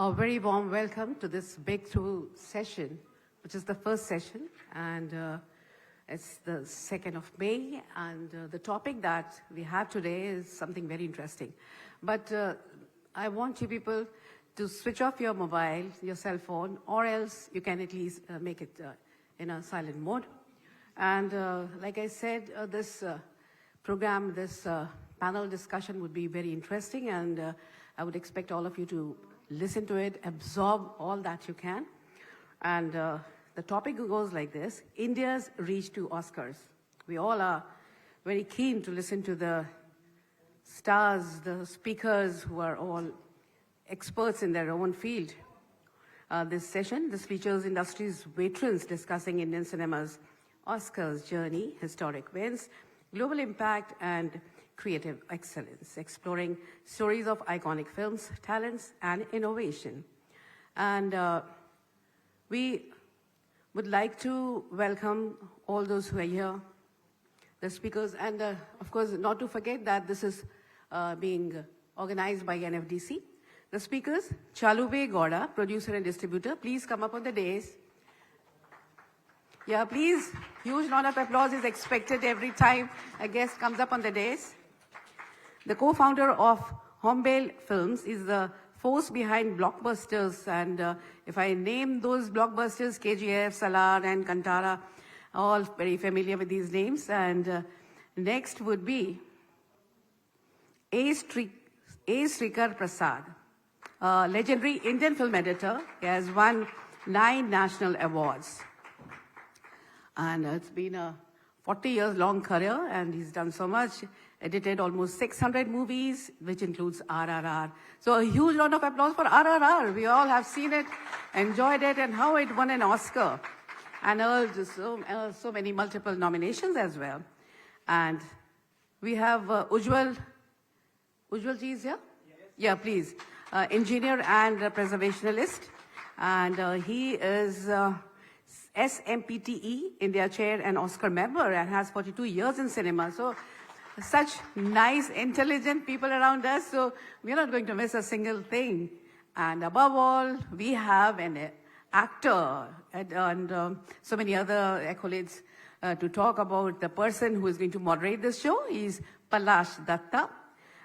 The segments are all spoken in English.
A very warm welcome to this breakthrough session, which is the first session, and it's the 2nd of May, and the topic that we have today is something very interesting. But I want you people to switch off your mobile, your cell phone, or else you can at least make it in a silent mode. And like I said, this program, this panel discussion would be very interesting, and I would expect all of you to listen to it, absorb all that you can. And the topic goes like this: India's reach to Oscars. We all are very keen to listen to the stars, the speakers who are all experts in their own field. This features industry's veterans discussing Indian cinema's Oscars journey, historic wins, global impact, and creative excellence, exploring stories of iconic films, talents, and innovation. And we would like to welcome all those who are here, the speakers, and of course, not to forget that this is being organized by NFDC. The speakers, Chalube Gowda, producer and distributor, please come up on the dais. Yeah, please, huge round of applause is expected every time a guest comes up on the dais. The co-founder of Hombale Films is the force behind blockbusters, and if I name those blockbusters, KGF, Salar, and Kantara, all very familiar with these names. And next would be A. Srikar Prasad, a legendary Indian film editor. He has won 9 national awards. And it's been a 40 years long career, and he's done so much, edited almost 600 movies, which includes RRR. So a huge round of applause for RRR. We all have seen it, enjoyed it, and how it won an Oscar. And so many multiple nominations as well. And we have Ujjwal ji is here? Yes. Yeah, please. Engineer and preservationist. And he is SMPTE, India Chair and Oscar member, and has 42 years in cinema. So such nice, intelligent people around us, so we're not going to miss a single thing. And above all, we have an actor and so many other accolades to talk about the person who is going to moderate this show. He's Palash Datta,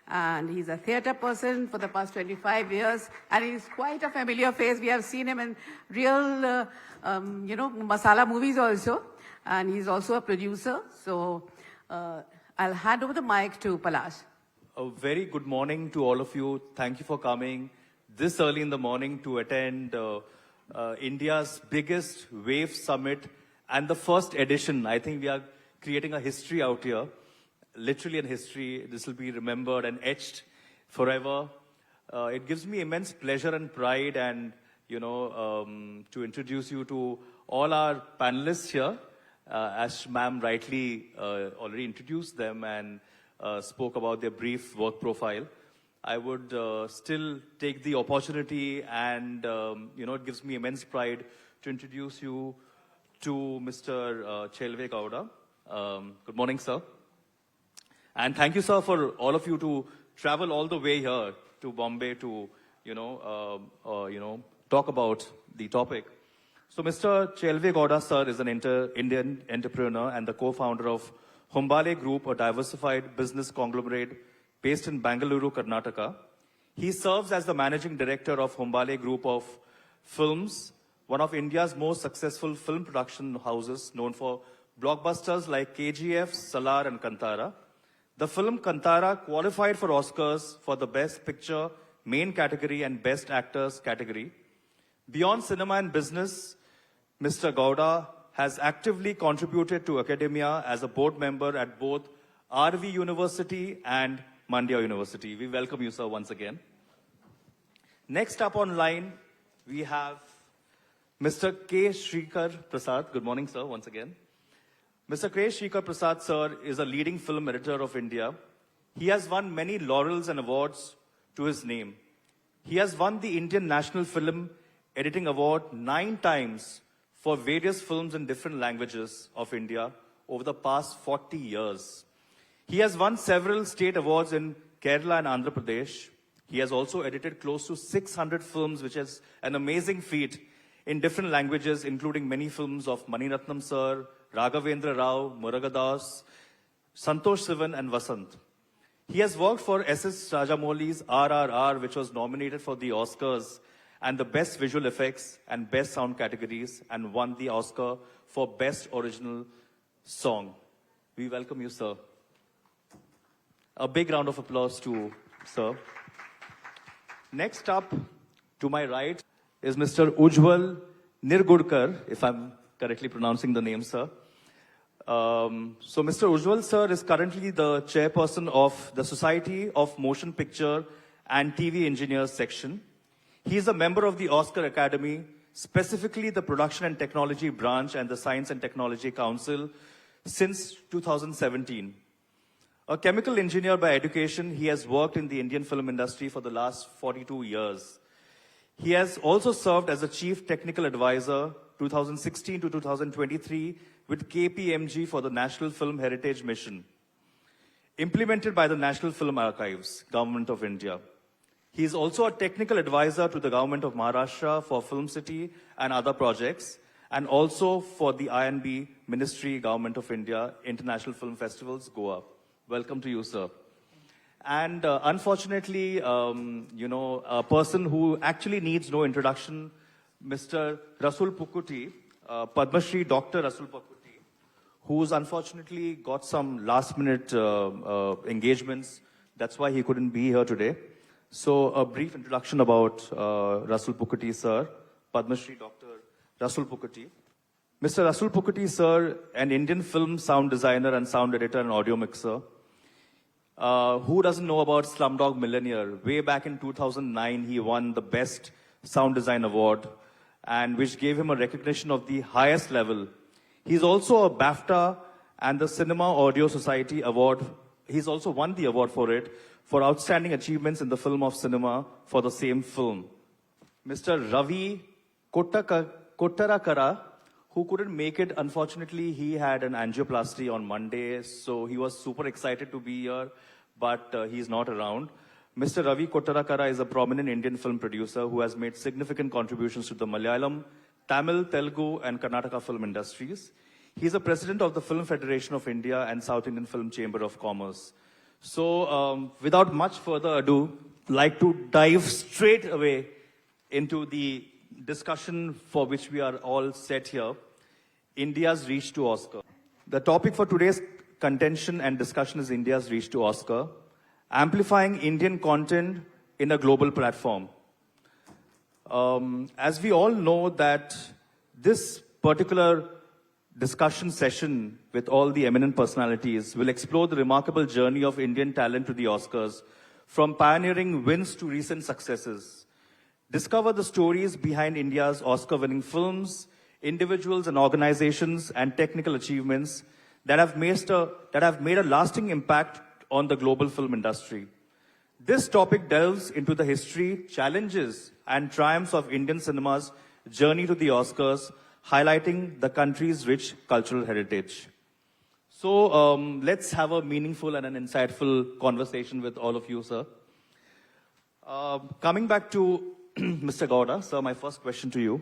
and he's a theater person for the past 25 years, and he's quite a familiar face. We have seen him in real, masala movies also, and he's also a producer. So I'll hand over the mic to Palash. A very good morning to all of you. Thank you for coming this early in the morning to attend India's biggest WAVE Summit and the first edition. I think we are creating a history out here, literally a history. This will be remembered and etched forever. It gives me immense pleasure and pride, and to introduce you to all our panelists here. As ma'am rightly already introduced them and spoke about their brief work profile, I would still take the opportunity, and it gives me immense pride to introduce you to Mr. Chalube Gowda. Good morning, sir. And thank you, sir, for all of you to travel all the way here to Bombay to talk about the topic. So Mr. Chalube Gowda, sir, is an Indian entrepreneur and the co-founder of Hombale Group, a diversified business conglomerate based in Bangalore, Karnataka. He serves as the managing director of Hombale Group of Films, one of India's most successful film production houses, known for blockbusters like KGF, Salar, and Kantara. The film Kantara qualified for Oscars for the Best Picture, Main category, and Best Actors category. Beyond cinema and business, Mr. Gowda has actively contributed to academia as a board member at both RV University and Mandya University. We welcome you, sir, once again. Next up online, we have Mr. K. Srikar Prasad. Good morning, sir, once again. Mr. K. Srikar Prasad, sir, is a leading film editor of India. He has won many laurels and awards to his name. He has won the Indian National Film Editing Award 9 times for various films in different languages of India over the past 40 years. He has won several state awards in Kerala and Andhra Pradesh. He has also edited close to 600 films, which is an amazing feat in different languages, including many films of Maniratnam Sir, Raghavendra Rao, Muragadas, Santosh Sivan, and Vasant. He has worked for S.S. Rajamouli's RRR, which was nominated for the Oscars and the Best Visual Effects and Best Sound categories, and won the Oscar for Best Original Song. We welcome you, sir. A big round of applause to sir. Next up, to my right, is Mr. Ujjwal Nirgudkar, if I'm correctly pronouncing the name, sir. So Mr. Ujjwal, sir, is currently the chairperson of the Society of Motion Picture and TV Engineers section. He is a member of the Oscar Academy, specifically the Production and Technology branch and the Science and Technology Council since 2017. A chemical engineer by education, he has worked in the Indian film industry for the last 42 years. He has also served as a chief technical advisor 2016 to 2023 with KPMG for the National Film Heritage Mission, implemented by the National Film Archives, Government of India. He is also a technical advisor to the Government of Maharashtra for Film City and other projects, and also for the INB Ministry, Government of India, International Film Festivals, Goa. Welcome to you, sir. And unfortunately, a person who actually needs no introduction, Mr. Rasul Pukuti, Padma Shri Dr. Rasul Pukuti, who's unfortunately got some last-minute engagements. That's why he couldn't be here today. So a brief introduction about Rasul Pukuti, sir. Padma Shri Dr. Rasul Pukuti. Mr. Rasul Pukuti, sir, an Indian film sound designer and sound editor and audio mixer. Who doesn't know about Slumdog Millionaire? Way back in 2009, he won the Best Sound Design Award, and which gave him a recognition of the highest level. He's also a BAFTA and the Cinema Audio Society Award. He's also won the award for it, for outstanding achievements in the film of cinema for the same film. Mr. Ravi Kottarakara, who couldn't make it, unfortunately, he had an angioplasty on Monday, so he was super excited to be here, but he's not around. Mr. Ravi Kottarakara is a prominent Indian film producer who has made significant contributions to the Malayalam, Tamil, Telugu, and Karnataka film industries. He's a president of the Film Federation of India and South Indian Film Chamber of Commerce. So, without much further ado, like to dive straight away into the discussion for which we are all set here, India's reach to Oscar. The topic for today's contention and discussion is India's reach to Oscar, amplifying Indian content in a global platform. As we all know that this particular discussion session with all the eminent personalities will explore the remarkable journey of Indian talent to the Oscars, from pioneering wins to recent successes. Discover the stories behind India's Oscar-winning films, individuals and organizations, and technical achievements that have made a lasting impact on the global film industry. This topic delves into the history, challenges, and triumphs of Indian cinema's journey to the Oscars, highlighting the country's rich cultural heritage. So let's have a meaningful and an insightful conversation with all of you, sir. Coming back to Mr. Gowda, sir, my first question to you.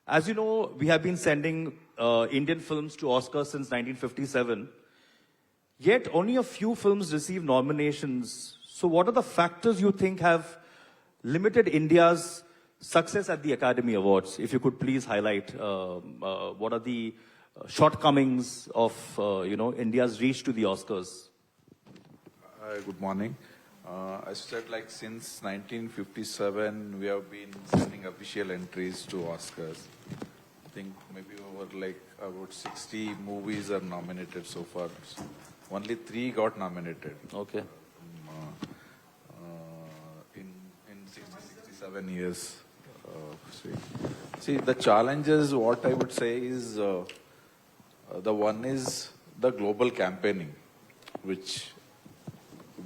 As you know, we have been sending Indian films to Oscars since 1957, yet only a few films receive nominations. So what are the factors you think have limited India's success at the Academy Awards? If you could please highlight what are the shortcomings of India's reach to the Oscars? Good morning. As you said, like since 1957, we have been sending official entries to Oscars. I think maybe over like about 60 movies are nominated so far. Only 3 got nominated. Okay. In 67 years. See, the challenges, what I would say is, the one is the global campaigning, which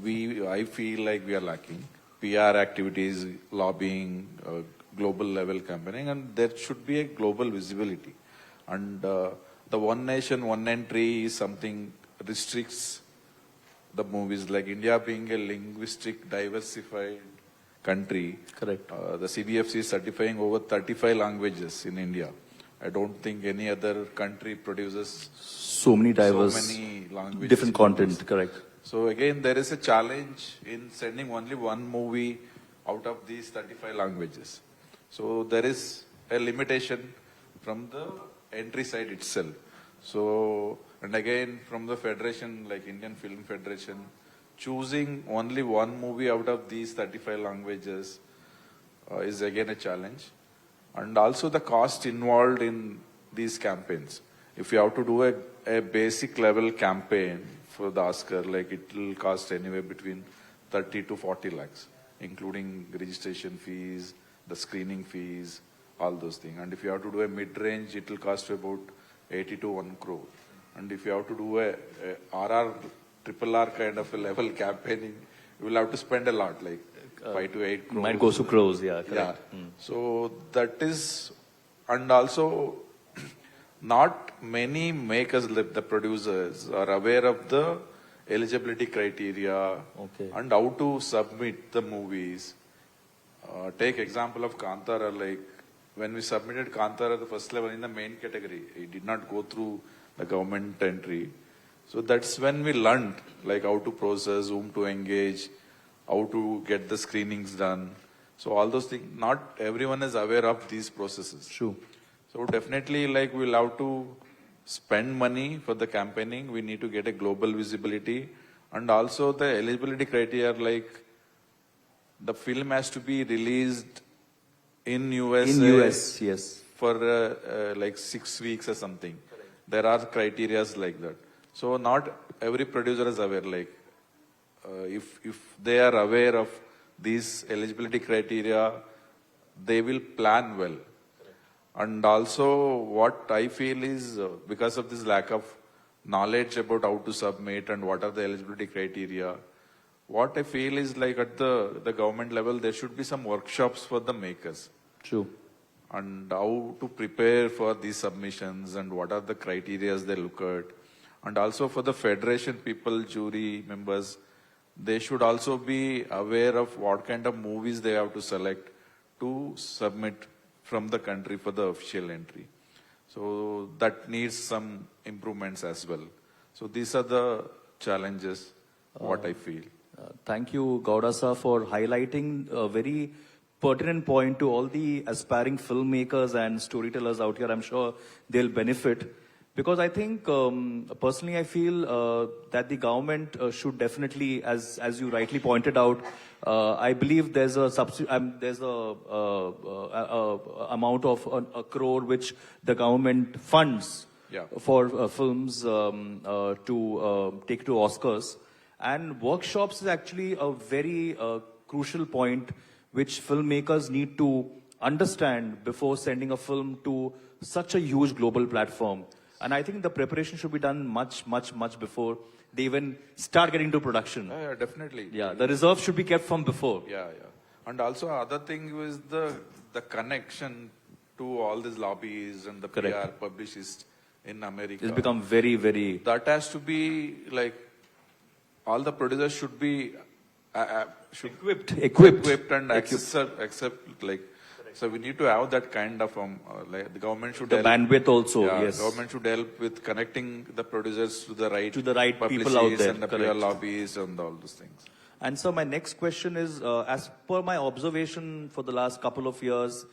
I feel like we are lacking. PR activities, lobbying, global level campaigning, and there should be a global visibility. And the one nation, one entry is something restricts the movies, like India being a linguistic diversified country. Correct. The CBFC is certifying over 35 languages in India. I don't think any other country produces So many diverse, so many languages. different content, correct. So again, there is a challenge in sending only one movie out of these 35 languages. So there is a limitation from the entry side itself. So, and again, from the federation, like Indian Film Federation, choosing only one movie out of these 35 languages is again a challenge. And also the cost involved in these campaigns. If you have to do a basic level campaign for the Oscar, like it will cost anywhere between 30 to 40 lakhs, including registration fees, the screening fees, all those things. And if you have to do a mid-range, it will cost you about 80 to 1 crore. And if you have to do a RR, triple R kind of a level campaigning, you will have to spend a lot, like 5 to 8 crores. Might go to crores, yeah, correct. Yeah. So that is, and also not many makers, the producers, are aware of the eligibility criteria Okay. and how to submit the movies. Take example of Kantara, like when we submitted Kantara the first level in the main category, it did not go through the government entry. So that's when we learned like how to process, whom to engage, how to get the screenings done. So all those things, not everyone is aware of these processes. True. So definitely like we'll have to spend money for the campaigning. We need to get a global visibility and also the eligibility criteria, like the film has to be released in USA. In US, yes. For like 6 weeks or something. There are criterias like that. So not every producer is aware, like if they are aware of these eligibility criteria, they will plan well. And also what I feel is because of this lack of knowledge about how to submit and what are the eligibility criteria, what I feel is like at the government level, there should be some workshops for the makers. True. And how to prepare for these submissions and what are the criteria they look at. And also for the federation people, jury members, they should also be aware of what kind of movies they have to select to submit from the country for the official entry. So that needs some improvements as well. So these are the challenges, what I feel. Thank you, Gowda sir, for highlighting a very pertinent point to all the aspiring filmmakers and storytellers out here. I'm sure they'll benefit. Because I think, personally, I feel that the government should definitely, as you rightly pointed out, I believe there's a amount of a crore which the government funds for films to take to Oscars. And workshops is actually a very crucial point which filmmakers need to understand before sending a film to such a huge global platform. And I think the preparation should be done much before they even start getting into production. Yeah, definitely. Yeah, the reserve should be kept from before. Yeah. And also other thing is the connection to all these lobbies and the Correct. PR publicists in America. It's become very, very... That has to be like, all the producers should be equipped and accept like, so we need to have that kind of, like the government should The help. bandwidth also, Yeah, yes. government should help with connecting the producers to the right people out there, and the PR correct. lobbies and all those things. And so my next question is, as per my observation for the last couple of years,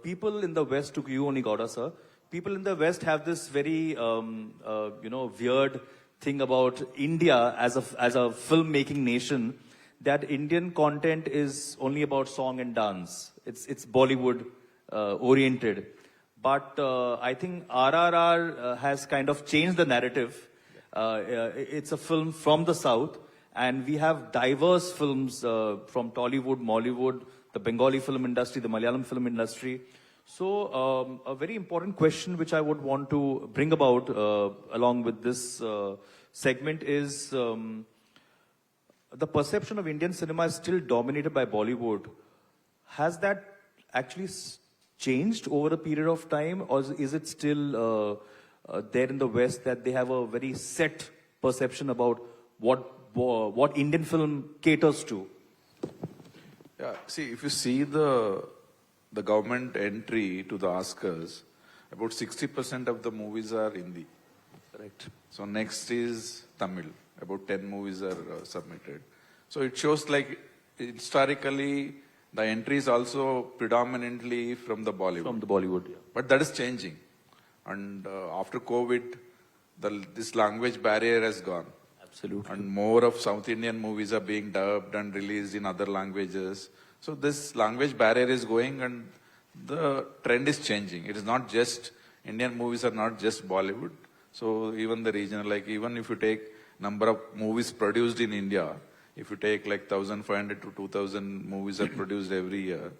people in the West, to you only, Gowda sir, people in the West have this very, weird thing about India as a filmmaking nation, that Indian content is only about song and dance. It's Bollywood oriented. But I think RRR has kind of changed the narrative. It's a film from the South, and we have diverse films from Tollywood, Mollywood, the Bengali film industry, the Malayalam film industry. So a very important question which I would want to bring about along with this segment is the perception of Indian cinema is still dominated by Bollywood. Has that actually changed over a period of time, or is it still there in the West that they have a very set perception about what Indian film caters to. Yeah, see, if you see the government entry to the Oscars, about 60% of the movies are Hindi. Correct. So next is Tamil. About 10 movies are submitted. So it shows like historically the entry is also predominantly from the Bollywood. From the Bollywood, yeah. But that is changing. And after COVID, this language barrier has gone. Absolutely. And more of South Indian movies are being dubbed and released in other languages. So this language barrier is going and the trend is changing. It is not just, Indian movies are not just Bollywood. So even the regional, like even if you take number of movies produced in India, if you take like 1,500 to 2,000 movies are produced every year.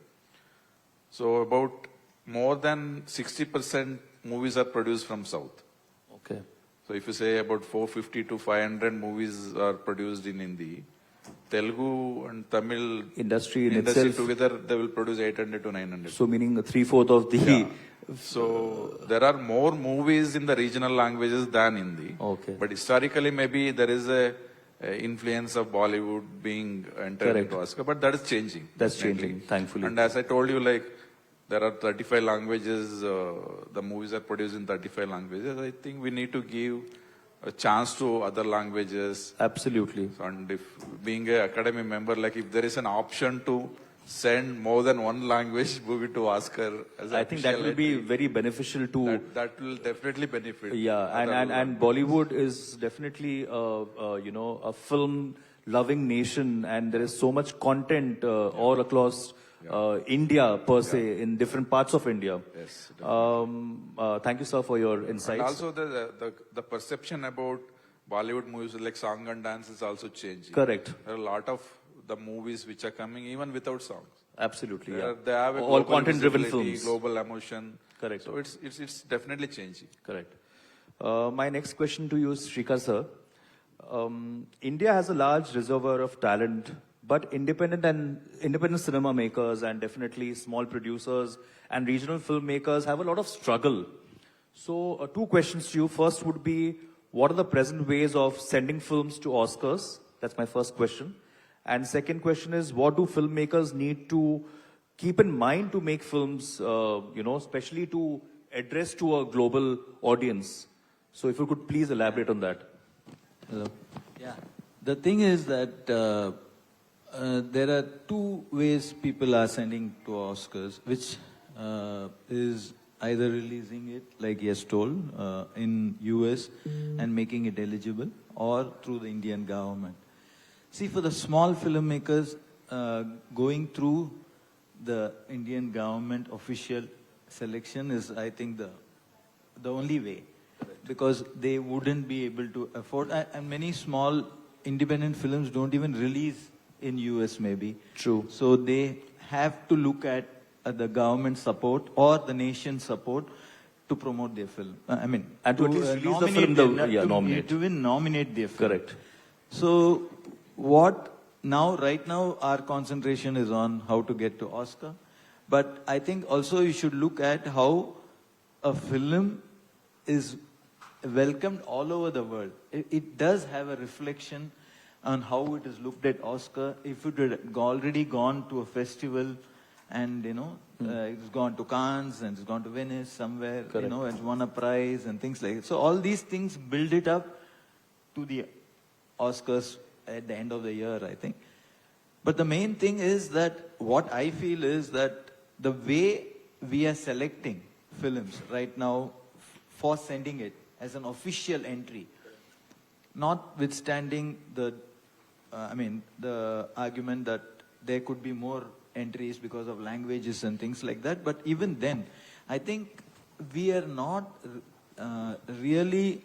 So about more than 60% movies are produced from South. Okay. So if you say about 450 to 500 movies are produced in Hindi, Telugu and Tamil Industry in industry itself. together, they will produce 800 to 900. So meaning 3/4 of the. Yeah. So there are more movies in the regional languages than Hindi. Okay. But historically, maybe there is a influence of Bollywood being entered Correct. into Oscar, but that is changing. That's definitely. changing, thankfully. And as I told you, like there are 35 languages. The movies are produced in 35 languages. I think we need to give a chance to other languages. Absolutely. And if being an academy member, like if there is an option to send more than one language movie to Oscar, as I think that official will be entry, very beneficial to. that will definitely benefit. Yeah, and Bollywood is definitely a film loving nation, and there is so much content all across India per se in different parts of India. Yes. Thank you, sir, for your insights. And also the perception about Bollywood movies like song and dance is also changing. Correct. There are a lot of the movies which are coming even without songs. Absolutely, They yeah. they have a All global content-driven visibility, films. global emotion. Correct. So it's definitely changing. Correct. My next question to you is Shrikar sir. India has a large reservoir of talent, but independent cinema makers and definitely small producers and regional filmmakers have a lot of struggle. So two questions to you. First would be, what are the present ways of sending films to Oscars? That's my first question. And second question is, what do filmmakers need to keep in mind to make films, especially to address to a global audience? So if you could please elaborate on that. Hello. Yeah. The thing is that there are two ways people are sending to Oscars, which is either releasing it, like Yes told, in US and making it eligible, or through the Indian government. See, for the small filmmakers, going through the Indian government official selection is, I think, the only way. Because they wouldn't be able to afford, and many small independent films don't even release in US maybe. True. So they have to look at the government support or the nation support to promote their film. And to at least release the nominate film, them, nominate. To even nominate their film. Correct. So right now our concentration is on how to get to Oscar. But I think also you should look at how a film is welcomed all over the world. It does have a reflection on how it is looked at Oscar. If it had already gone to a festival and, it's gone to Cannes and it's gone to Venice somewhere, Correct. it's won a prize and things like that. So all these things build it up to the Oscars at the end of the year, I think. But the main thing is that what I feel is that the way we are selecting films right now for sending it as an official entry, notwithstanding the argument that there could be more entries because of languages and things like that. But even then, I think we are not really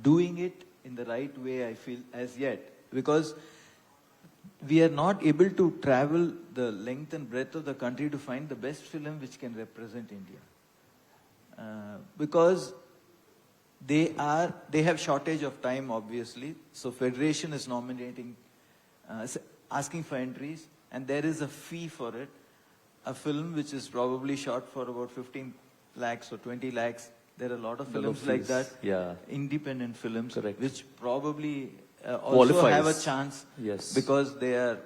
doing it in the right way, I feel, as yet. Because we are not able to travel the length and breadth of the country to find the best film which can represent India. Because they have shortage of time, obviously. So Federation is nominating, asking for entries, and there is a fee for it. A film which is probably shot for about 15 lakhs or 20 lakhs There are a lot of Lot of films like that, films, yeah. independent films, Correct. which probably also Qualifies. have a chance Yes. because they are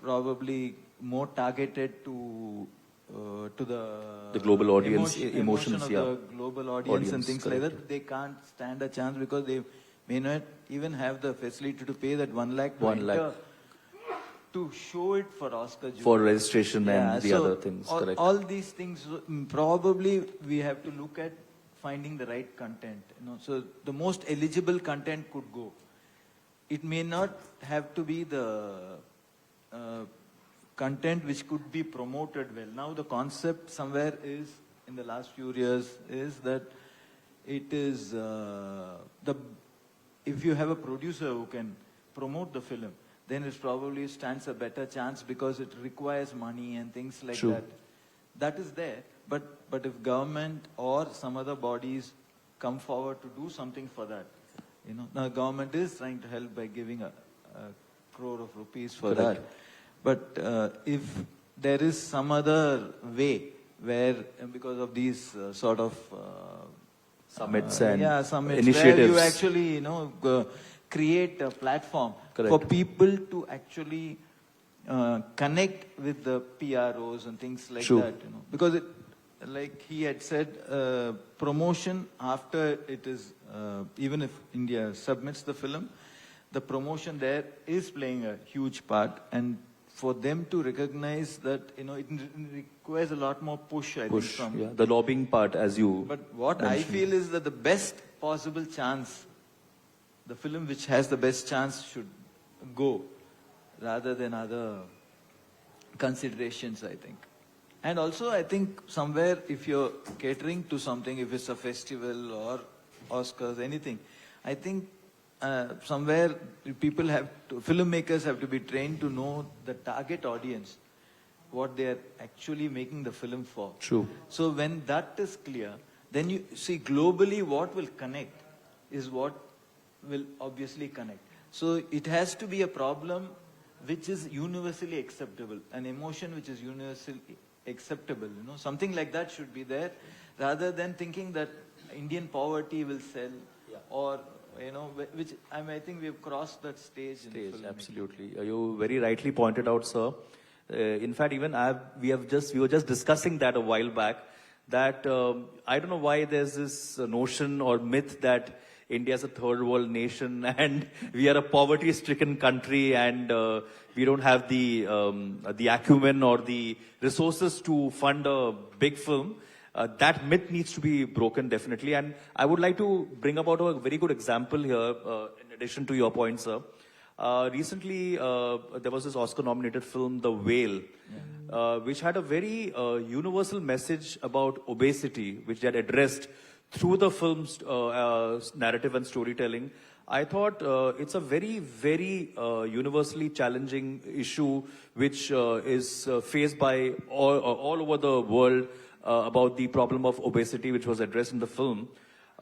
probably more targeted to the global audience, emotions, emotion of yeah. the global audience and Audience, things like correct. that. They can't stand a chance because they may not even have the facility to pay that 1 lakh to 1 lakh. enter to show it for Oscar jury. For registration and the so other things, correct. all these things, probably we have to look at finding the right content. So the most eligible content could go. It may not have to be the content which could be promoted well. Now the concept somewhere is, in the last few years, is that it is if you have a producer who can promote the film, then it probably stands a better chance because it requires money and things like True. that. That is there, but if government or some other bodies come forward to do something for that, now government is trying to help by giving a crore of rupees for Correct. that. But if there is some other way where, because of these sort of Summits and summits initiatives. where you actually create a platform Correct. for people to actually connect with the PROs and things like True. that. Because it, like he had said, promotion after it is, even if India submits the film, the promotion there is playing a huge part, and for them to recognize that, it requires a lot more push, I think, from. Yeah, the lobbying part, as you. But what I mentioned. feel is that the best possible chance, the film which has the best chance should go, rather than other considerations, I think. And also, I think somewhere, if you're catering to something, if it's a festival or Oscars, anything, I think somewhere filmmakers have to be trained to know the target audience, what they are actually making the film for. True. So when that is clear, then you see globally what will connect is what will obviously connect. So it has to be a problem which is universally acceptable, an emotion which is universally acceptable. Something like that should be there, rather than thinking that Indian poverty will sell, or which I think we have crossed that stage. In filmmaking. Absolutely. You very rightly pointed out, sir. In fact, even we were just discussing that a while back, that I don't know why there's this notion or myth that India is a third world nation and we are a poverty-stricken country and we don't have the acumen or the resources to fund a big film. That myth needs to be broken, definitely. And I would like to bring about a very good example here, in addition to your point, sir. Recently, there was this Oscar-nominated film, The Whale, which had a very universal message about obesity, which they had addressed through the film's narrative and storytelling. I thought it's a very, very universally challenging issue, which is faced by all over the world, about the problem of obesity, which was addressed in the film.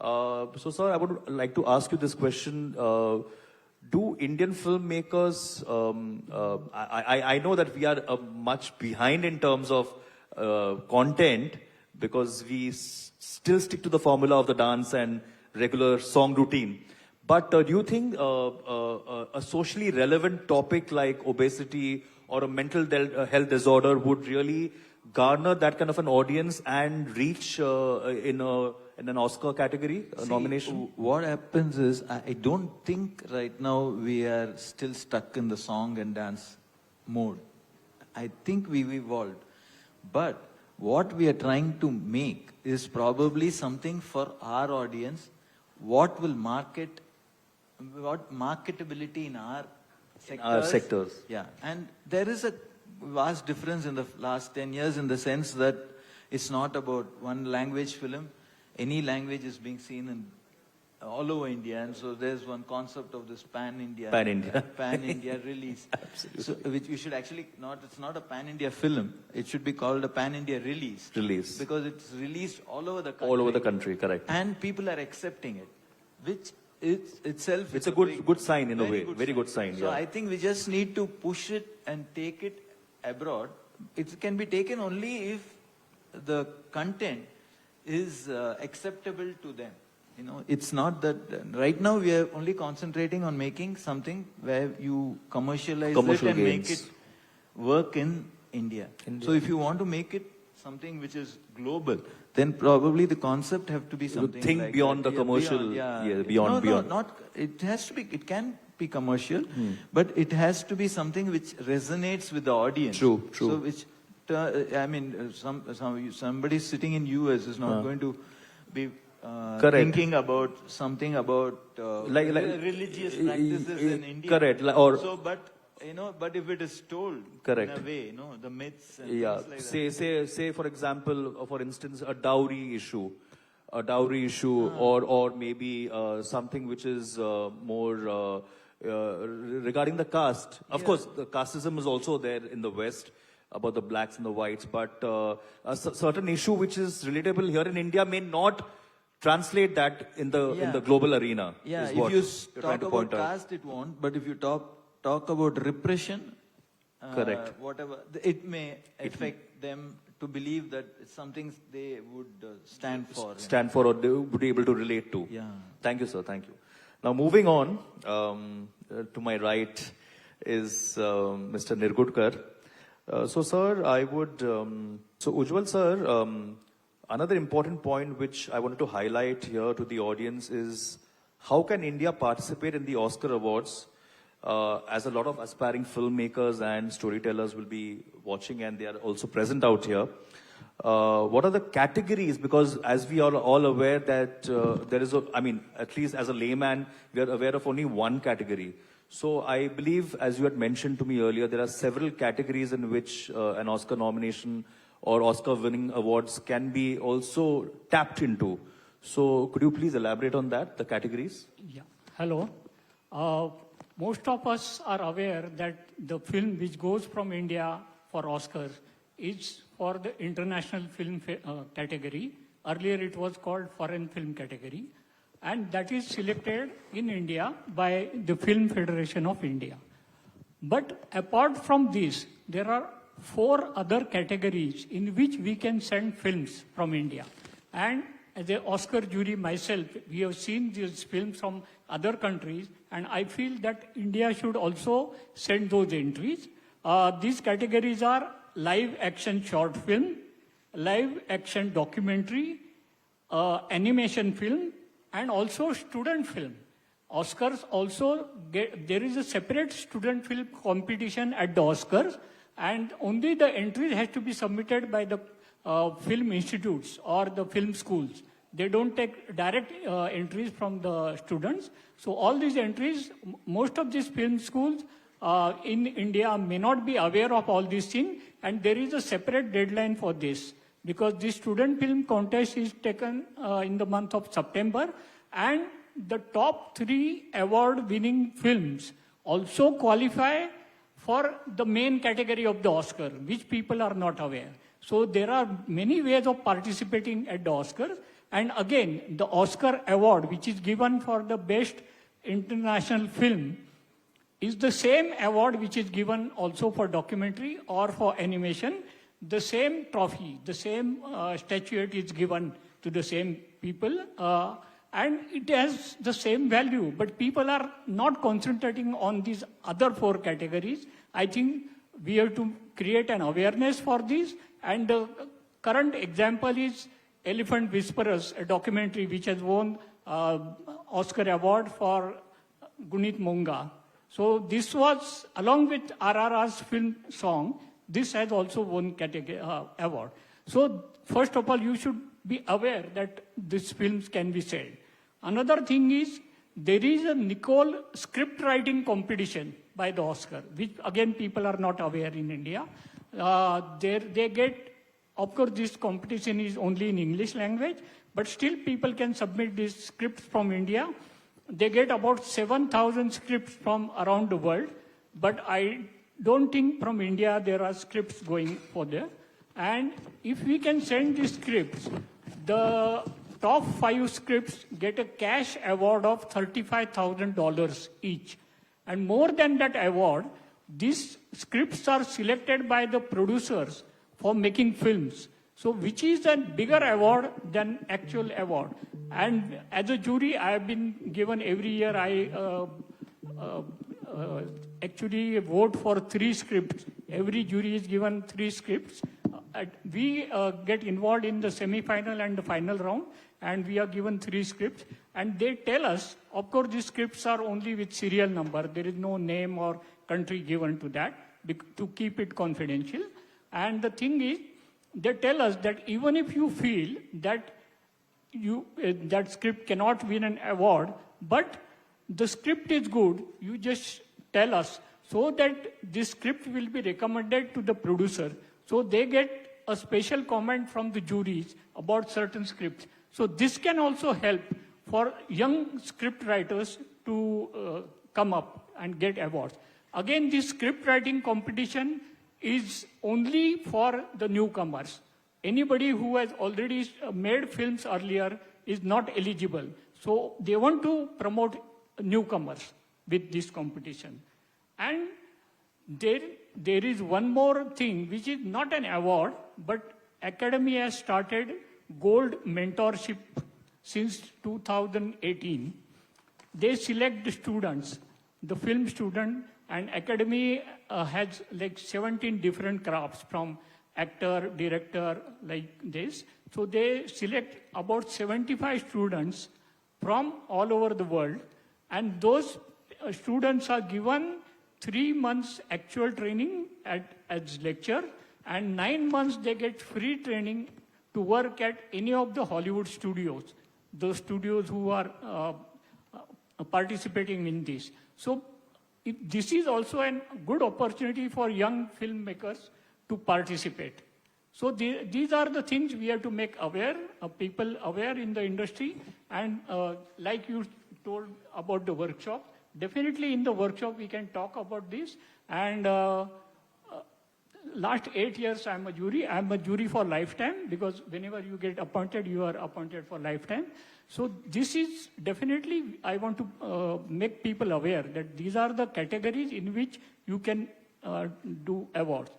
So, sir, I would like to ask you this question. Do Indian filmmakers, I know that we are much behind in terms of content, because we still stick to the formula of the dance and regular song routine. But do you think a socially relevant topic like obesity or a mental health disorder would really garner that kind of an audience and reach in an Oscar category nomination? What happens is, I don't think right now we are still stuck in the song and dance mode. I think we've evolved. But what we are trying to make is probably something for our audience, what marketability in our sectors. Yeah, and there is a vast difference in the last 10 years in the sense that it's not about one language film. Any language is being seen in all over India, and so there's one concept of this pan-India release. Absolutely. So, which we should actually it's not a pan-India film, it should be called a pan-India release. Because it's released all over the country. All over the country, correct. And people are accepting it, which itself It's a good sign in a way, very good sign. So yeah. I think we just need to push it and take it abroad. It can be taken only if the content is acceptable to them. You know, it's not that right now we are only concentrating on making something where you commercialize Commercial it and gains. make it work in India. So if you want to make it something which is global, then probably the concept have to be something think like beyond that. the commercial- beyond- No, beyond. not, it has to be, it can be commercial, but it has to be something which resonates with the audience. True, true. So which, I mean, somebody sitting in US is not going to be Correct. thinking about something about Like- religious practices in India. correct, or- So, but you know, but if it is told Correct. in a way, you know, the myths and Yeah, things like that. say for example, for instance, a dowry issue, or maybe something which is more regarding the caste. Of course, the casteism is also there in the West about the blacks and the whites, but a certain issue which is relatable here in India may not translate that in the global arena. Yeah, is if what you you're trying talk to about point out. caste, it won't. But if you talk about repression, Correct. whatever, it may affect them to believe that it's something they would stand for. Stand for or they would be able to relate to. Yeah. Thank you, sir. Thank you. Now, moving on, to my right is Mr. Nirgudkar. So, sir, I would... so, Ujjwal, sir, another important point which I wanted to highlight here to the audience is how can India participate in the Oscar Awards, as a lot of aspiring filmmakers and storytellers will be watching and they are also present out here. What are the categories? Because as we are all aware that there is, I mean, at least as a layman, we are aware of only one category. So I believe, as you had mentioned to me earlier, there are several categories in which an Oscar nomination or Oscar-winning awards can be also tapped into. So could you please elaborate on that, the categories? Yeah. Hello. Most of us are aware that the film which goes from India for Oscars is for the international film category. Earlier it was called foreign film category. And that is selected in India by the Film Federation of India. But apart from this, there are 4 other categories in which we can send films from India. And as an Oscar jury myself, we have seen these films from other countries, and I feel that India should also send those entries. These categories are live action short film, live action documentary, animation film, and also student film. Oscars also there is a separate student film competition at the Oscars, and only the entries has to be submitted by the film institutes or the film schools. They don't take direct entries from the students. So all these entries, most of these film schools in India may not be aware of all these things, and there is a separate deadline for this, because the student film contest is taken in the month of September, and the top 3 award-winning films also qualify for the main category of the Oscar, which people are not aware. So there are many ways of participating at the Oscars. And again, the Oscar award, which is given for the best international film, is the same award which is given also for documentary or for animation. The same trophy, the same statuette is given to the same people, and it has the same value. But people are not concentrating on these other 4 categories. I think we have to create an awareness for this. And the current example is Elephant Whisperers, a documentary which has won Oscar award for Gunit Monga. So this was, along with RRR's film song, this has also won category award. So first of all, you should be aware that these films can be said. Another thing is, there is a Nicole script writing competition by the Oscar, which again people are not aware in India. They get, of course this competition is only in English language, but still people can submit these scripts from India. They get about 7,000 scripts from around the world, but I don't think from India there are scripts going for there. And if we can send these scripts, the top 5 scripts get a cash award of $35,000 each. And more than that award, these scripts are selected by the producers for making films. So which is a bigger award than actual award? And as a jury, I have been given every year, I actually vote for 3 scripts. Every jury is given 3 scripts. We get involved in the semi-final and the final round, and we are given 3 scripts. And they tell us, of course, these scripts are only with serial number. There is no name or country given to that to keep it confidential. And the thing is, they tell us that even if you feel that that script cannot win an award, but the script is good, you just tell us so that this script will be recommended to the producer. So they get a special comment from the juries about certain scripts. So this can also help for young script writers to come up and get awards. Again, this script writing competition is only for the newcomers. Anybody who has already made films earlier is not eligible. So they want to promote newcomers with this competition. And there is one more thing, which is not an award, but Academy has started Gold Mentorship since 2018. They select the students, the film student, and Academy has like 17 different crafts from actor, director, like this. So they select about 75 students from all over the world, and those students are given 3 months actual training as lecture, and 9 months they get free training to work at any of the Hollywood studios, those studios who are participating in this. So this is also a good opportunity for young filmmakers to participate. So these are the things we have to make aware, people aware in the industry. And like you told about the workshop, definitely in the workshop we can talk about this. And last 8 years I'm a jury. I'm a jury for lifetime, because whenever you get appointed, you are appointed for lifetime. So this is definitely, I want to make people aware that these are the categories in which you can do awards.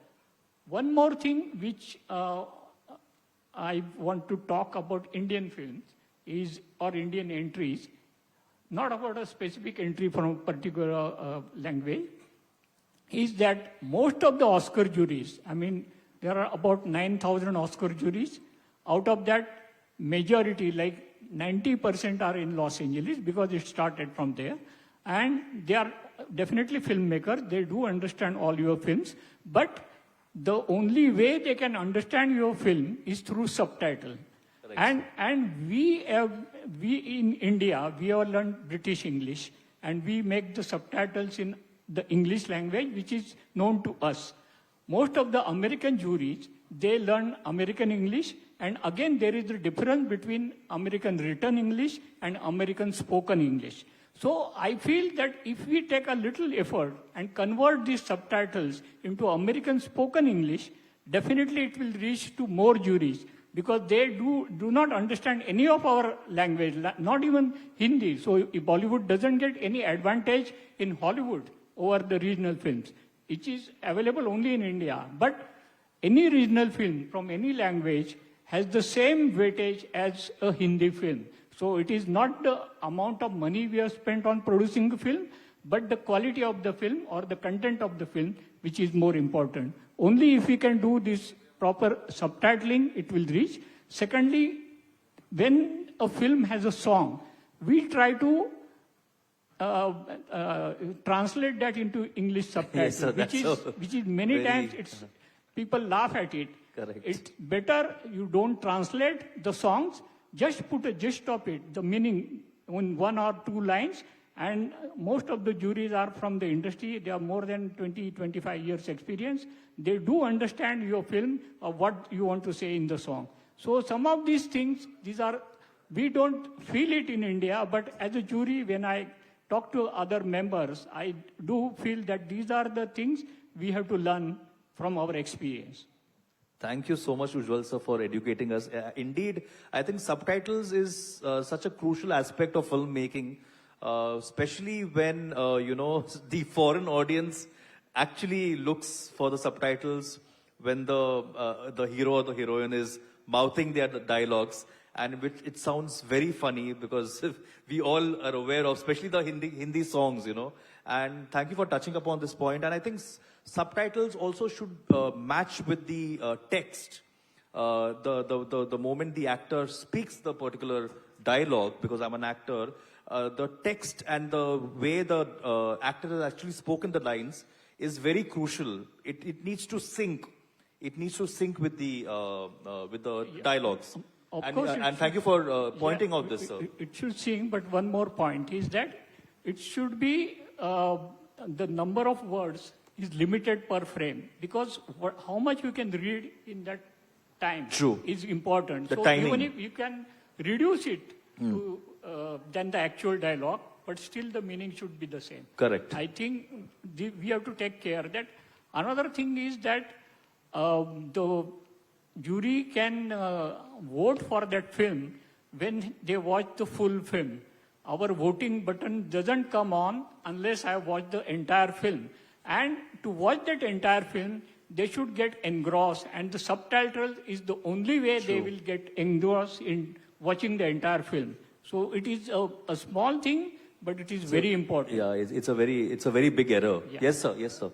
One more thing which I want to talk about Indian films is, or Indian entries, not about a specific entry from a particular language, is that most of the Oscar juries, I mean, there are about 9,000 Oscar juries. Out of that, majority, like 90% are in Los Angeles, because it started from there. And they are definitely filmmakers. They do understand all your films. But the only way they can understand your film is through subtitle. And we in India, we have learned British English, and we make the subtitles in the English language, which is known to us. Most of the American juries, they learn American English, and again there is a difference between American written English and American spoken English. So I feel that if we take a little effort and convert these subtitles into American spoken English, definitely it will reach to more juries, because they do not understand any of our language, not even Hindi. So Bollywood doesn't get any advantage in Hollywood over the regional films. It is available only in India. But any regional film from any language has the same weightage as a Hindi film. So it is not the amount of money we have spent on producing a film, but the quality of the film or the content of the film, which is more important. Only if we can do this proper subtitling, it will reach. Secondly, when a film has a song, we try to translate that into English subtitles, Yes, which is many times people laugh at it. Correct. It's better you don't translate the songs, just put a gist of it, the meaning in 1 or 2 lines. And most of the juries are from the industry. They have more than 20, 25 years experience. They do understand your film or what you want to say in the song. So some of these things, we don't feel it in India, but as a jury, when I talk to other members, I do feel that these are the things we have to learn from our experience. Thank you so much, Ujjwal sir, for educating us. Indeed, I think subtitles is such a crucial aspect of filmmaking, especially when, the foreign audience actually looks for the subtitles when the hero or the heroine is mouthing their dialogues, and which it sounds very funny because we all are aware of, especially the Hindi songs, you know. And thank you for touching upon this point. And I think subtitles also should match with the text. The moment the actor speaks the particular dialogue, because I'm an actor, the text and the way the actor has actually spoken the lines is very crucial. It needs to sync. It needs to sync with the dialogues. Of And, course, and thank you for pointing out this, sir. It should sing, but one more point is that it should be the number of words is limited per frame, because how much you can read in that time True. is important. The so timing. even if you can reduce it to than the actual dialogue, but still the meaning should be the same. Correct. I think we have to take care that. Another thing is that the jury can vote for that film when they watch the full film. Our voting button doesn't come on unless I watch the entire film. And to watch that entire film, they should get engrossed, and the subtitle is the only way they will get engrossed in watching the entire film. So it is a small thing, but it is very important. Yeah, it's a very big error. Yeah. Yes, sir. Yes, sir.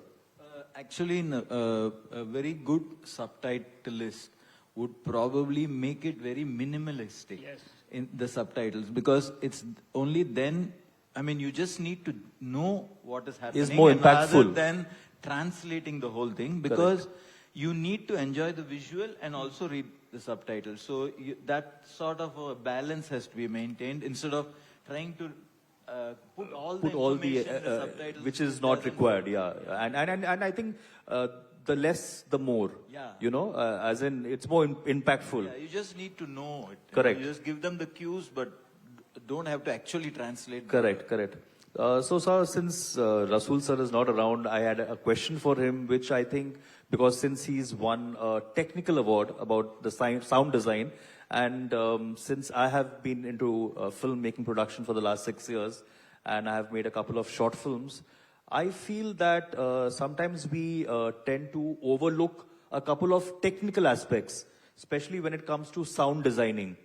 Actually, a very good subtitlist would probably make it very minimalistic Yes. in the subtitles, because it's only then, I mean, you just need to know what is happening more and rather impactful. than translating the whole thing, because you need to enjoy the visual and also read the subtitles. So that sort of a balance has to be maintained instead of trying to put all the information in the subtitles, which is not doesn't required. work. Yeah, and I think the less, the more. Yeah. You know, as in it's more impactful. Yeah, you just need to know it. Correct. You just give them the cues, but don't have to actually translate. Correct, correct. So, sir, since Rasool sir is not around, I had a question for him, which I think, because since he's won a technical award about the sound design, and since I have been into filmmaking production for the last 6 years, and I have made a couple of short films, I feel that sometimes we tend to overlook a couple of technical aspects, especially when it comes to sound designing.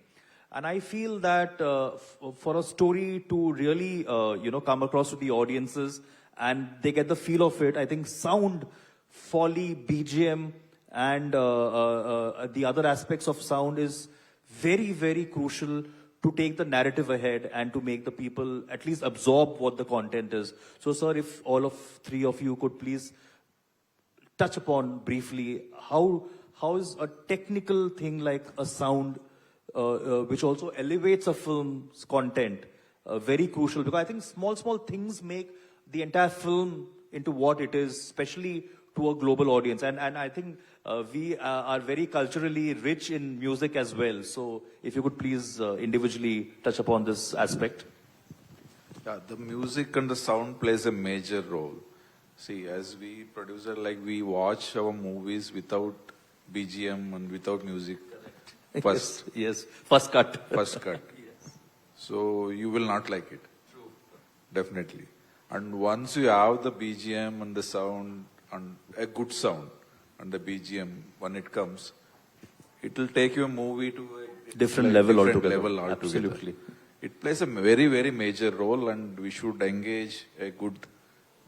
And I feel that for a story to really, come across to the audiences and they get the feel of it, I think sound, Foley, BGM, and the other aspects of sound is very, very crucial to take the narrative ahead and to make the people at least absorb what the content is. So, sir, if all of three of you could please touch upon briefly how is a technical thing like a sound which also elevates a film's content very crucial, because I think small things make the entire film into what it is, especially to a global audience. And I think we are very culturally rich in music as well. So if you could please individually touch upon this aspect. Yeah, the music and the sound plays a major role. See, as we producer, like we watch our movies without BGM and without music. First, Yes, first cut. first cut. So you will not like it. True. Definitely. And once you have the BGM and the sound and a good sound and the BGM when it comes, it will take your movie to a Different level different altogether. level altogether. Absolutely. It plays a very, very major role, and we should engage a good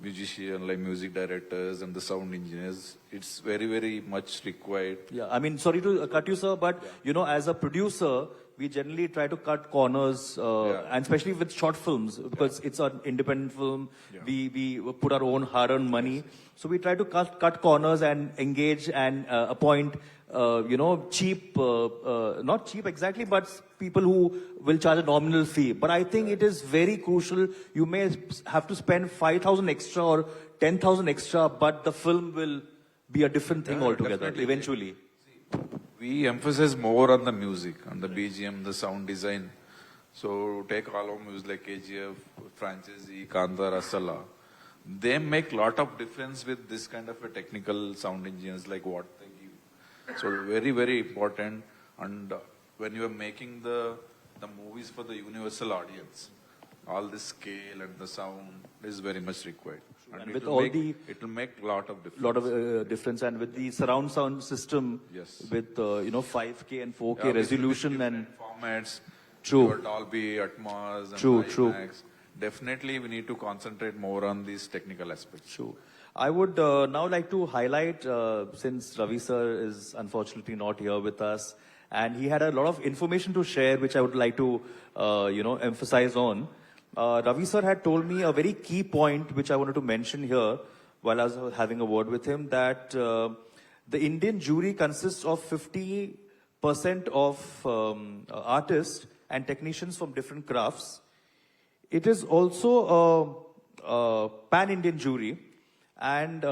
musician like music directors and the sound engineers. It's very, very much required. Yeah, I mean, sorry to cut you, sir, but as a producer, we generally try to cut corners, and especially with short films, because it's an independent film. Yeah. We put our own hard-earned money, so we try to cut corners and engage and appoint, cheap, not cheap exactly, but people who will charge a nominal fee. But I think it is very crucial. You may have to spend 5,000 extra or 10,000 extra, but the film will be a different thing Yeah, altogether definitely. eventually. We emphasize more on the music, on the BGM, the sound design. So take all our movies like KGF, Franchisee, Kanda, Rasala. They make lot of difference with this kind of a technical sound engineers, like what they give. So very, very important. And when you are making the movies for the universal audience, all the scale and the sound is very much required. And it with will all make, the- it will make a lot of difference. lot of difference, and with the surround sound system, Yes. with 5K and 4K Yeah, with resolution and different formats. True. Your Dolby, Atmos, and True, true. IMAX. Definitely, we need to concentrate more on these technical aspects. True. I would now like to highlight, since Ravi sir is unfortunately not here with us, and he had a lot of information to share, which I would like to, emphasize on. Ravi sir had told me a very key point, which I wanted to mention here while I was having a word with him, that the Indian jury consists of 50% of artists and technicians from different crafts. It is also a pan-Indian jury, and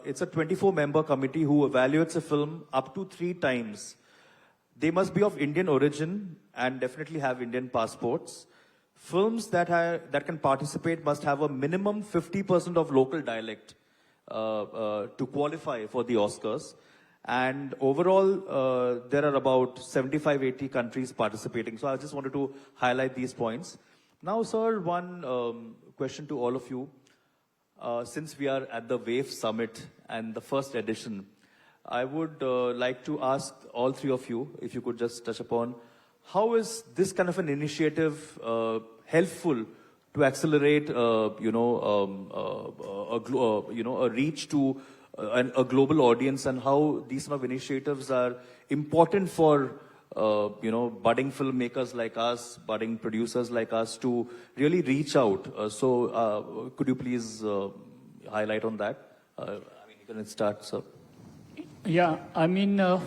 it's a 24-member committee who evaluates a film up to 3 times. They must be of Indian origin and definitely have Indian passports. Films that can participate must have a minimum 50% of local dialect to qualify for the Oscars. And overall, there are about 75-80 countries participating. So I just wanted to highlight these points. Now, sir, one question to all of you. Since we are at the WAVE Summit and the first edition, I would like to ask all 3 of you, if you could just touch upon, how is this kind of an initiative helpful to accelerate, a reach to a global audience, and how these sort of initiatives are important for budding filmmakers like us, budding producers like us to really reach out. So could you please highlight on that? You can start, sir. Yeah,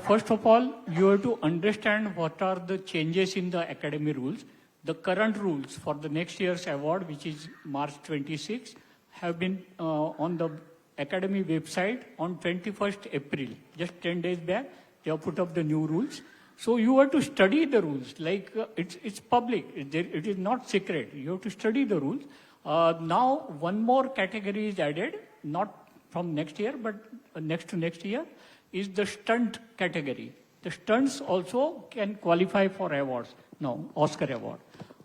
first of all, you have to understand what are the changes in the academy rules. The current rules for the next year's award, which is March 26, have been on the academy website on 21st April. Just 10 days back, they have put up the new rules. So you have to study the rules. Like it's public. It is not secret. You have to study the rules. Now one more category is added, not from next year, but next to next year, is the stunt category. The stunts also can qualify for awards. No, Oscar award.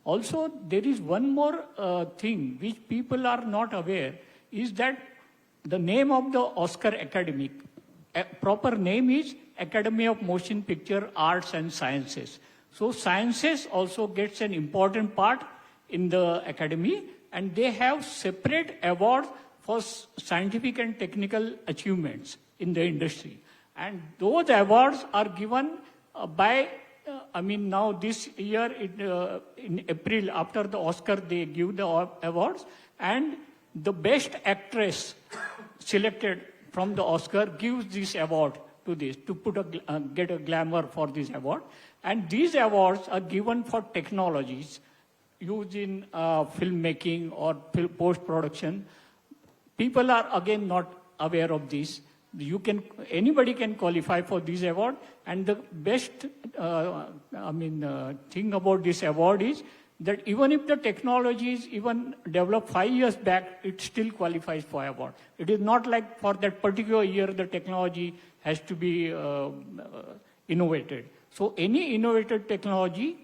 Also, there is one more thing which people are not aware, is that the name of the Oscar Academy, proper name is Academy of Motion Picture Arts and Sciences. So sciences also gets an important part in the academy, and they have separate awards for scientific and technical achievements in the industry. And those awards are given by, now this year, in April, after the Oscar, they give the awards, and the best actress selected from the Oscar gives this award to this, to get a glamour for this award. And these awards are given for technologies used in filmmaking or post-production. People are again not aware of this. Anybody can qualify for this award, and the best thing about this award is that even if the technology is even developed 5 years back, it still qualifies for award. It is not like for that particular year the technology has to be innovated. So any innovated technology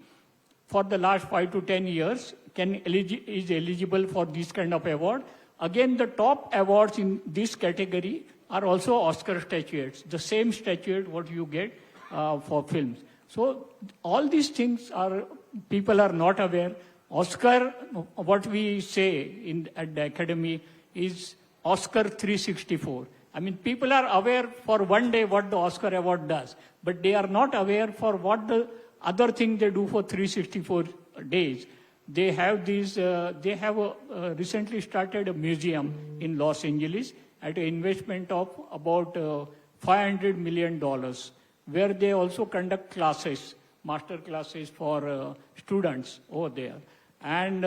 for the last 5 to 10 years is eligible for this kind of award. Again, the top awards in this category are also Oscar statuettes, the same statuette what you get for films. So all these things people are not aware. Oscar, what we say at the academy is Oscar 364. People are aware for one day what the Oscar award does, but they are not aware for what the other thing they do for 364 days. They have recently started a museum in Los Angeles at an investment of about $500 million, where they also conduct classes, master classes for students over there. And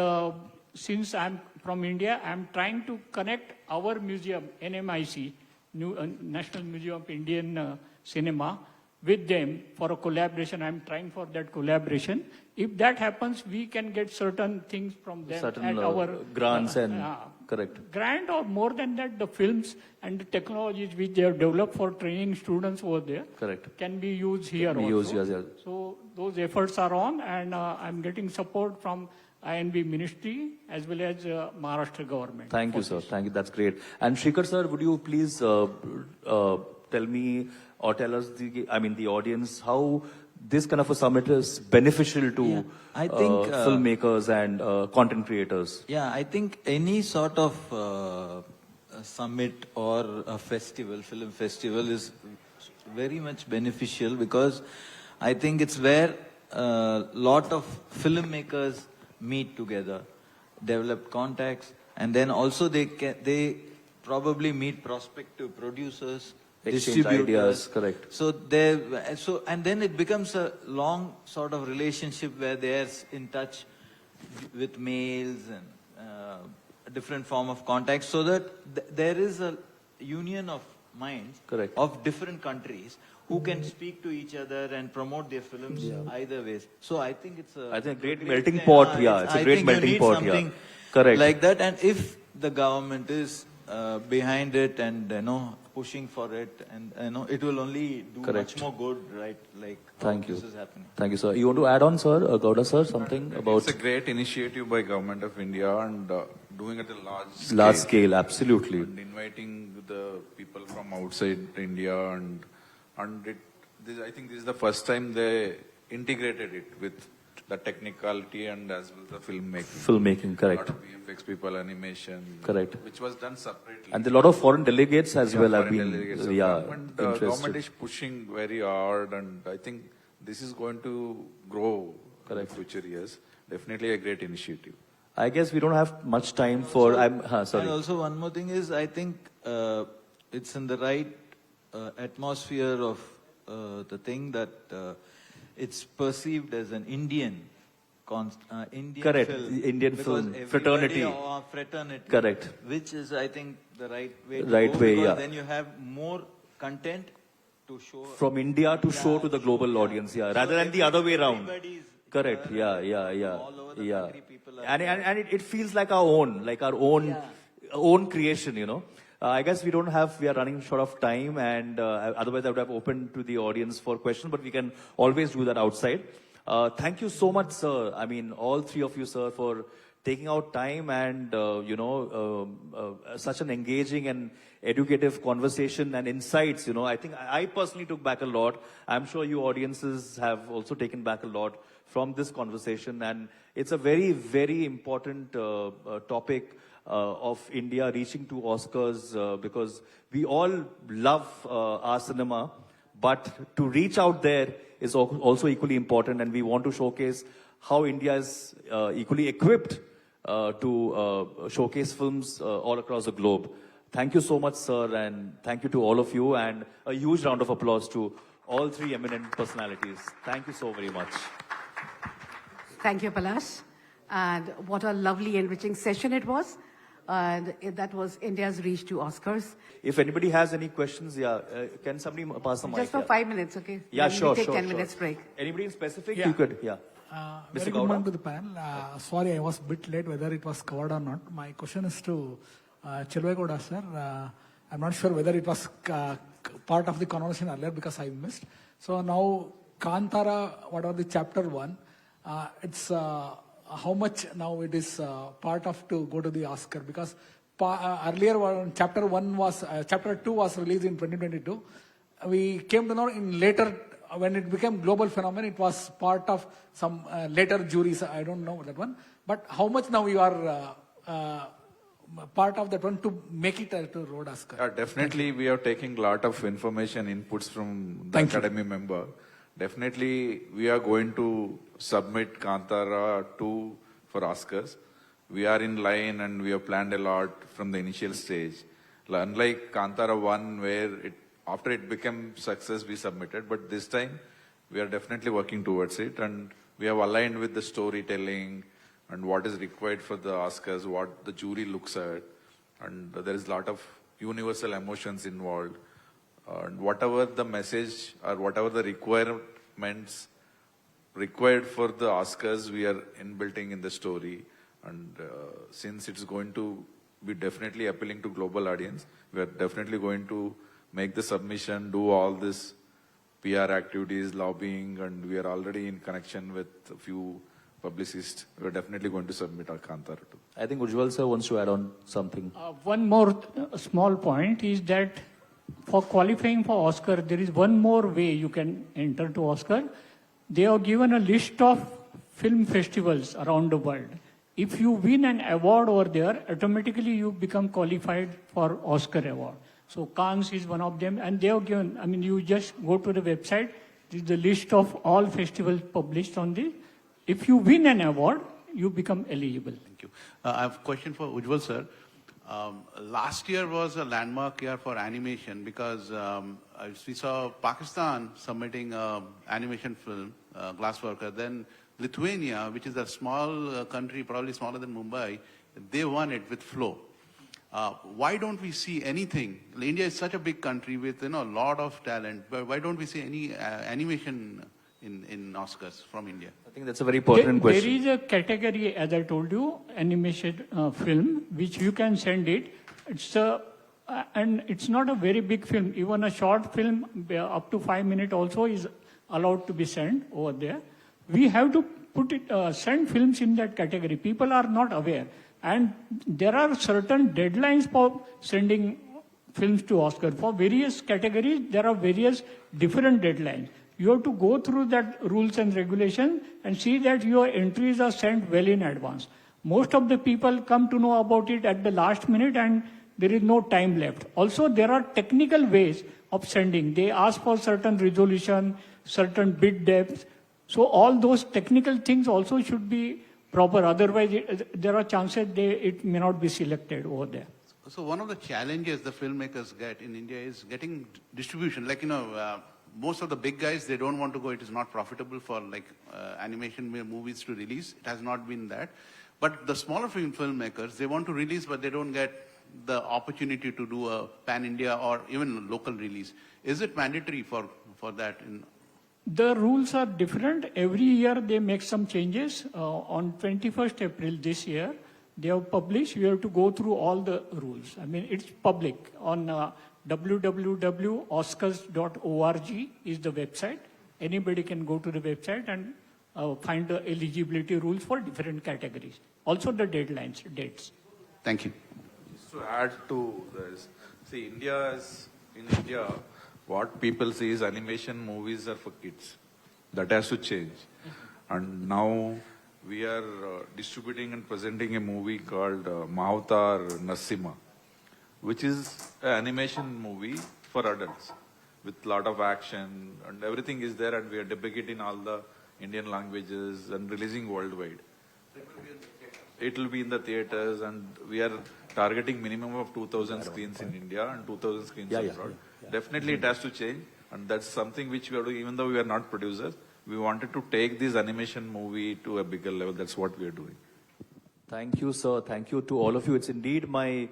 since I'm from India, I'm trying to connect our museum, NMIC, National Museum of Indian Cinema, with them for a collaboration. I'm trying for that collaboration. If that happens, we can get certain things from them. Certain at our grants and correct. Grant, or more than that, the films and the technologies which they have developed for training students over there Correct. can be used here also. Used here. So those efforts are on, and I'm getting support from INB Ministry as well as Maharashtra government. Thank you, for sir. this. Thank you. That's great. And Shrikar, sir, would you please tell me or tell us, the audience, how this kind of a summit is beneficial to Yeah, I think, filmmakers and content creators? Yeah, I think any sort of a summit or a festival, film festival, is very much beneficial because I think it's where a lot of filmmakers meet together, develop contacts, and then also they probably meet prospective producers, Exchange distributors. ideas, correct. So and then it becomes a long sort of relationship where they're in touch with mails and a different form of contact, so that there is a union of minds Correct. of different countries who can speak to each other and promote their films either ways. So I think it's a great melting pot. Yeah, it's a great melting pot. Yeah, correct. like that. And if the government is behind it and pushing for it, and it will only do Correct. much more good, right? Like Thank how you. this is happening. Thank you, sir. You want to add on, sir, Gowda, sir, something about It's a great initiative by Government of India and doing it at a large scale? Absolutely. and inviting the people from outside India and I think this is the first time they integrated it with the technicality and as well the filmmaking. Filmmaking, A correct. lot of VFX people, animation, Correct. which was done separately. And a lot of foreign delegates as well have Foreign been, delegates have come, and government is pushing very hard, and I think this is going to grow in the future years. Definitely a great initiative. I guess we don't have much time for. Sorry. And also one more thing is, I think it's in the right atmosphere of the thing that it's perceived as an Indian Indian Correct. film. Indian Because film. everybody Fraternity. or fraternity. Correct. Which is, I think, the right way to Right go, way, because yeah. then you have more content to show. From India to show to the global audience, yeah, rather than the other way around. Everybody's Correct. there, Yeah. all over the Yeah. country, people are And it feels like our own creation. I guess we are running short of time, and otherwise I would have opened to the audience for questions, but we can always do that outside. Thank you so much, sir. I mean, all three of you, sir, for taking out time and, such an engaging and educative conversation and insights. I think I personally took back a lot. I'm sure you audiences have also taken back a lot from this conversation. And it's a very, very important topic of India reaching to Oscars because we all love our cinema, but to reach out there is also equally important, and we want to showcase how India is equally equipped to showcase films all across the globe. Thank you so much, sir, and thank you to all of you, and a huge round of applause to all three eminent personalities. Thank you so very much. Thank you, Palash. And what a lovely, enriching session it was. And that was India's reach to Oscars. If anybody has any questions, can somebody pass the mic? Just for 5 minutes, okay? Yeah, Then sure, we take sure. 10 minutes break. Anybody in specific? Yeah. You could, yeah. Mr. Very good Gowda? morning to the panel. Sorry, I was a bit late, whether it was covered or not. My question is to Chelve Gowda, sir. I'm not sure whether it was part of the conversation earlier because I missed. So now, Kantara, whatever the chapter 1, it's how much now it is part of to go to the Oscar? Because earlier chapter 1 was, chapter 2 was released in 2022. We came to know in later, when it became global phenomenon, it was part of some later juries. I don't know that one. But how much now you are part of that one to make it to Road Oscar? Definitely, we are taking a lot of information inputs from the Academy member. Definitely, we are going to submit Kantara 2 for Oscars. We are in line and we have planned a lot from the initial stage. Unlike Kantara 1, where after it became success, we submitted. But this time, we are definitely working towards it. And we have aligned with the storytelling and what is required for the Oscars, what the jury looks at. And there is a lot of universal emotions involved. And whatever the message or whatever the requirements required for the Oscars, we are inbuilding in the story. And since it's going to be definitely appealing to global audience, we are definitely going to make the submission, do all this PR activities, lobbying, and we are already in connection with a few publicist, we're definitely going to submit our Kantara too. I think Ujjwal sir wants to add on something. One more small point is that for qualifying for Oscar, there is one more way you can enter to Oscar. They have given a list of film festivals around the world. If you win an award over there, automatically you become qualified for Oscar award. So Cannes is one of them, and they have given, I mean, you just go to the website, this is the list of all festivals published on this. If you win an award, you become eligible. Thank you. I have a question for Ujjwal sir. Last year was a landmark year for animation because we saw Pakistan submitting animation film, Glassworker. Then Lithuania, which is a small country, probably smaller than Mumbai, they won it with Flow. Why don't we see anything? India is such a big country with a lot of talent, but why don't we see any animation in Oscars from India? I think that's a very pertinent question. There is a category, as I told you, animated film, which you can send it. And it's not a very big film. Even a short film, up to 5 minutes also is allowed to be sent over there. We have to send films in that category. People are not aware. And there are certain deadlines for sending films to Oscar. For various categories, there are various different deadlines. You have to go through that rules and regulations and see that your entries are sent well in advance. Most of the people come to know about it at the last minute and there is no time left. Also, there are technical ways of sending. They ask for certain resolution, certain bit depth. So all those technical things also should be proper. Otherwise, there are chances it may not be selected over there. So one of the challenges the filmmakers get in India is getting distribution. Like, most of the big guys, they don't want to go. It is not profitable for animation movies to release. It has not been that. But the smaller filmmakers, they want to release, but they don't get the opportunity to do a pan-India or even local release. Is it mandatory for that? The rules are different. Every year they make some changes. On 21st April this year, they have published. You have to go through all the rules. I mean, it's public on www.oscars.org is the website. Anybody can go to the website and find the eligibility rules for different categories. Also the deadlines, dates. Thank you. Just to add to this, see, in India, what people see is animation movies are for kids. That has to change. And now we are distributing and presenting a movie called Mahavatar Narsimha, which is an animation movie for adults with a lot of action and everything is there, and we are depicting all the Indian languages and releasing worldwide. It will be in the theaters, and we are targeting minimum of 2,000 screens in India and 2,000 screens abroad. Definitely it has to change, and that's something which we are doing. Even though we are not producers, we wanted to take this animation movie to a bigger level. That's what we are doing. Thank you, sir. Thank you to all of you. It's indeed my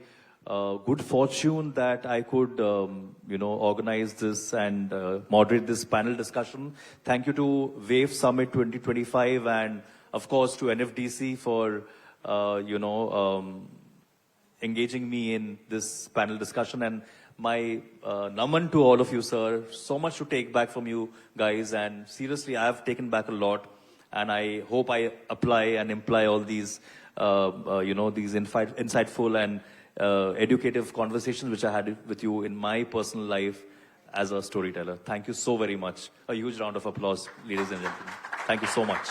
good fortune that I could, organize this and moderate this panel discussion. Thank you to Wave Summit 2025 and, of course, to NFDC for, engaging me in this panel discussion. And my naman to all of you, sir. So much to take back from you guys. And seriously, I have taken back a lot. And I hope I apply and imply all these, these insightful and educative conversations which I had with you in my personal life as a storyteller. Thank you so very much. A huge round of applause, ladies and gentlemen. Thank you so much.